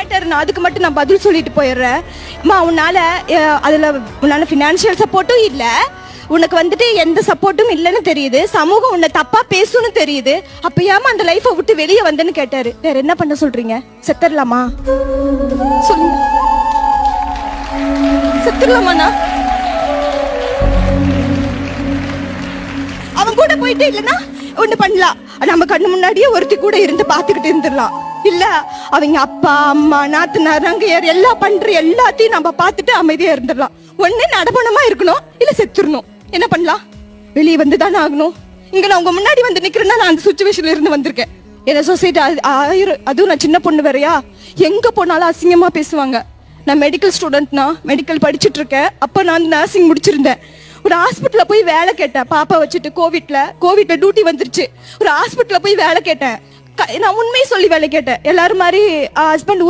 கேட்டாரு, நான் அதுக்கு மட்டும் நான் பதில் சொல்லிட்டு போயிடுறேன். அம்மா உன்னால ஃபினான்ஷியல் சப்போர்ட்டும் இல்ல, உனக்கு வந்துட்டு எந்த சப்போர்ட்டும் இல்லைன்னு தெரியுது, சமூகம் உன்னை தப்பா பேசுன்னு தெரியுது, அப்ப ஏமா அந்த லைஃபை விட்டு வெளியே வந்தேன்னு கேட்டாரு. வேற என்ன பண்ண சொல்றீங்க? செத்துடலாமா சொல்லுங்க, செத்துடலாமாண்ணா? அவன் கூட போயிட்டு இல்லைன்னா ஒண்ணு பண்ணலாம், நம்ம கண்ணு முன்னாடியே ஒருத்தி கூட இருந்து பாத்துக்கிட்டு இருந்துடலாம். இல்ல அவங்க அப்பா அம்மா நாத்தனார் ரங்கையர் எல்லாம் பண்ற எல்லாத்தையும் நம்ம பார்த்துட்டு அமைதியா இருந்துடலாம். ஒண்ணு நடப்பணமா இருக்கணும், இல்ல செத்துடணும். என்ன பண்ணலாம்? வெளியே வந்து தானே ஆகணும். இங்க நான் உங்க முன்னாடி வந்து நிக்கிறேன்னா நான் அந்த சுச்சுவேஷன்ல இருந்து வந்திருக்கேன். என்ன சொசைட்டி அதுவும் நான் சின்ன பொண்ணு வேறையா, எங்க போனாலும் அசிங்கமா பேசுவாங்க. நான் மெடிக்கல் ஸ்டூடெண்ட்னா, மெடிக்கல் படிச்சுட்டு இருக்கேன். அப்ப நான் நர்சிங் முடிச்சிருந்தேன். ஒரு ஹாஸ்பிட்டல்ல போய் வேலை கேட்டேன், பாப்பா வச்சுட்டு. கோவிட்ல டியூட்டி வந்துருச்சு. ஒரு ஹாஸ்பிட்டல்ல போய் வேலை கேட்டேன். நான் உண்மையை சொல்லி வேலை கேட்டேன். எல்லாரும் மாதிரி ஹஸ்பண்ட்